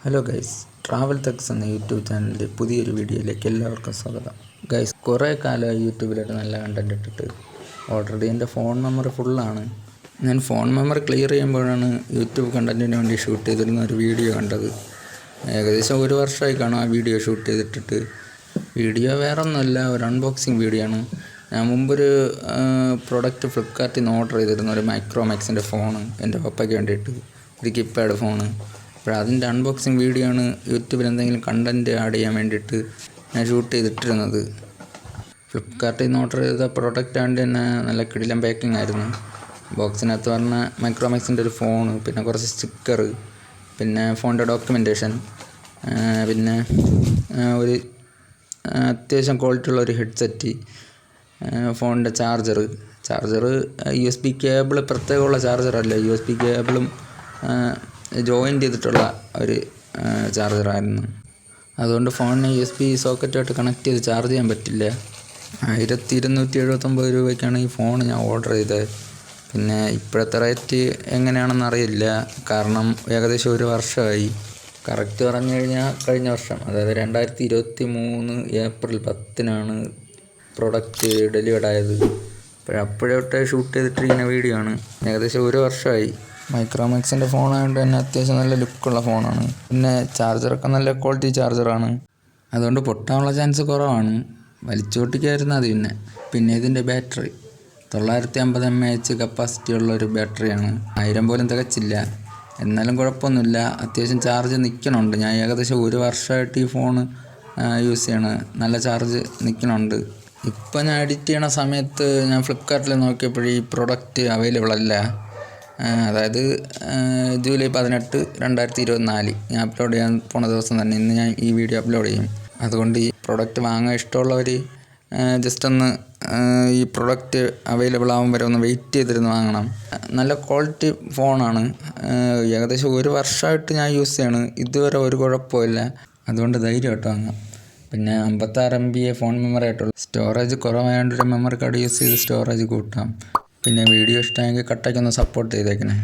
Hello guys, travel തെക്സ് എന്ന YouTube ചാനലിൻ്റെ പുതിയൊരു വീഡിയോയിലേക്ക് എല്ലാവർക്കും സ്വാഗതം. ഗൈസ്, കുറേ കാലമായി യൂട്യൂബിലായിട്ട് നല്ല കണ്ടൻറ് ഇട്ടിട്ട് ഓൾറെഡി എൻ്റെ ഫോൺ മെമ്മറി ഫുള്ളാണ്. ഞാൻ ഫോൺ മെമ്മറി ക്ലിയർ ചെയ്യുമ്പോഴാണ് യൂട്യൂബ് കണ്ടൻറ്റിന് വേണ്ടി ഷൂട്ട് ചെയ്തിരുന്ന ഒരു വീഡിയോ കണ്ടത്. ഏകദേശം ഒരു വർഷമായി കാണും ആ വീഡിയോ ഷൂട്ട് ചെയ്തിട്ടിട്ട്. വീഡിയോ വേറെ ഒന്നുമല്ല, ഒരു അൺബോക്സിങ് വീഡിയോ ആണ്. ഞാൻ മുമ്പൊരു പ്രൊഡക്റ്റ് ഫ്ലിപ്കാർട്ടിൽ നിന്ന് ഓർഡർ ചെയ്തിരുന്നു, ഒരു മൈക്രോമാക്സിൻ്റെ ഫോണ് എൻ്റെ പപ്പയ്ക്ക് വേണ്ടിയിട്ട്, ഒരു കീപാഡ് ഫോണ്. അപ്പോൾ അതിൻ്റെ അൺബോക്സിങ് വീഡിയോ ആണ് യൂട്യൂബിൽ എന്തെങ്കിലും കണ്ടൻറ്റ് ആഡ് ചെയ്യാൻ വേണ്ടിയിട്ട് ഞാൻ ഷൂട്ട് ചെയ്തിട്ടിരുന്നത്. ഫ്ലിപ്കാർട്ടിൽ നിന്ന് ഓർഡർ ചെയ്ത പ്രൊഡക്റ്റ് ആണ്ട് തന്നെ നല്ല കിടിലൻ പാക്കിംഗ് ആയിരുന്നു. ബോക്സിനകത്ത് പറഞ്ഞ മൈക്രോമാക്സിൻ്റെ ഒരു ഫോണ്, പിന്നെ കുറച്ച് സ്റ്റിക്കർ, പിന്നെ ഫോണിൻ്റെ ഡോക്യുമെൻറ്റേഷൻ, പിന്നെ ഒരു അത്യാവശ്യം ക്വാളിറ്റി ഉള്ള ഒരു ഹെഡ്സെറ്റ്, ഫോണിൻ്റെ ചാർജർ USB കേബിൾ പ്രത്യേകമുള്ള ചാർജറല്ല, USB കേബിളും ജോയിൻ്റ് ചെയ്തിട്ടുള്ള ഒരു ചാർജറായിരുന്നു. അതുകൊണ്ട് ഫോണിനെ USB സോക്കറ്റുമായിട്ട് കണക്ട് ചെയ്ത് ചാർജ് ചെയ്യാൻ പറ്റില്ല. 1279 രൂപയ്ക്കാണ് ഈ ഫോൺ ഞാൻ ഓർഡർ ചെയ്തത്. പിന്നെ ഇപ്പോഴത്തെ റേറ്റ് എങ്ങനെയാണെന്ന് അറിയില്ല, കാരണം ഏകദേശം ഒരു വർഷമായി. കറക്റ്റ് പറഞ്ഞു കഴിഞ്ഞാൽ കഴിഞ്ഞ വർഷം, അതായത് 2023 ഏപ്രിൽ 10-നാണ് പ്രൊഡക്റ്റ് ഡെലിവേർഡ് ആയത്. അപ്പോഴൊട്ട് ഷൂട്ട് ചെയ്തിട്ടിരിക്കുന്ന വീഡിയോ ആണ്. ഏകദേശം ഒരു വർഷമായി. മൈക്രോമാക്സിൻ്റെ ഫോണായതുകൊണ്ട് തന്നെ അത്യാവശ്യം നല്ല ലുക്കുള്ള ഫോണാണ്. പിന്നെ ചാർജറൊക്കെ നല്ല ക്വാളിറ്റി ചാർജറാണ്, അതുകൊണ്ട് പൊട്ടാനുള്ള ചാൻസ് കുറവാണ്. വലിച്ചു പൊട്ടിക്കായിരുന്നു അത്. പിന്നെ ഇതിൻ്റെ ബാറ്ററി 950 mAh കപ്പാസിറ്റി ഉള്ളൊരു ബാറ്ററിയാണ്. 1000 പോലും തികച്ചില്ല. എന്നാലും കുഴപ്പമൊന്നുമില്ല, അത്യാവശ്യം ചാർജ് നിൽക്കണുണ്ട്. ഞാൻ ഏകദേശം ഒരു വർഷമായിട്ട് ഈ ഫോൺ യൂസ് ചെയ്യണം, നല്ല ചാർജ് നിൽക്കണുണ്ട്. ഇപ്പം ഞാൻ എഡിറ്റ് ചെയ്യണ സമയത്ത് ഞാൻ ഫ്ലിപ്കാർട്ടിൽ നോക്കിയപ്പോൾ ഈ പ്രൊഡക്റ്റ് അവൈലബിൾ അല്ല. അതായത് ജൂലൈ 18, 2024 ഞാൻ അപ്ലോഡ് ചെയ്യാൻ പോണ ദിവസം തന്നെ ഇന്ന് ഞാൻ ഈ വീഡിയോ അപ്ലോഡ് ചെയ്യും. അതുകൊണ്ട് ഈ പ്രൊഡക്റ്റ് വാങ്ങാൻ ഇഷ്ടമുള്ളവർ ജസ്റ്റ് ഒന്ന് ഈ പ്രൊഡക്റ്റ് അവൈലബിൾ ആകും വരെ ഒന്ന് വെയിറ്റ് ചെയ്തിരുന്ന് വാങ്ങണം. നല്ല ക്വാളിറ്റി ഫോണാണ്. ഏകദേശം ഒരു വർഷമായിട്ട് ഞാൻ യൂസ് ചെയ്യണം, ഇതുവരെ ഒരു കുഴപ്പമില്ല. അതുകൊണ്ട് ധൈര്യമായിട്ട് വാങ്ങാം. പിന്നെ 56 MB ഫോൺ മെമ്മറി ആയിട്ടുള്ളൂ. സ്റ്റോറേജ് കുറവായതുകൊണ്ട് ഒരു മെമ്മറി കാർഡ് യൂസ് ചെയ്ത് സ്റ്റോറേജ് കൂട്ടാം. പിന്നെ വീഡിയോ ഇഷ്ടമെങ്കിൽ കട്ടയ്ക്കൊന്ന് സപ്പോർട്ട് ചെയ്തേക്കണേ.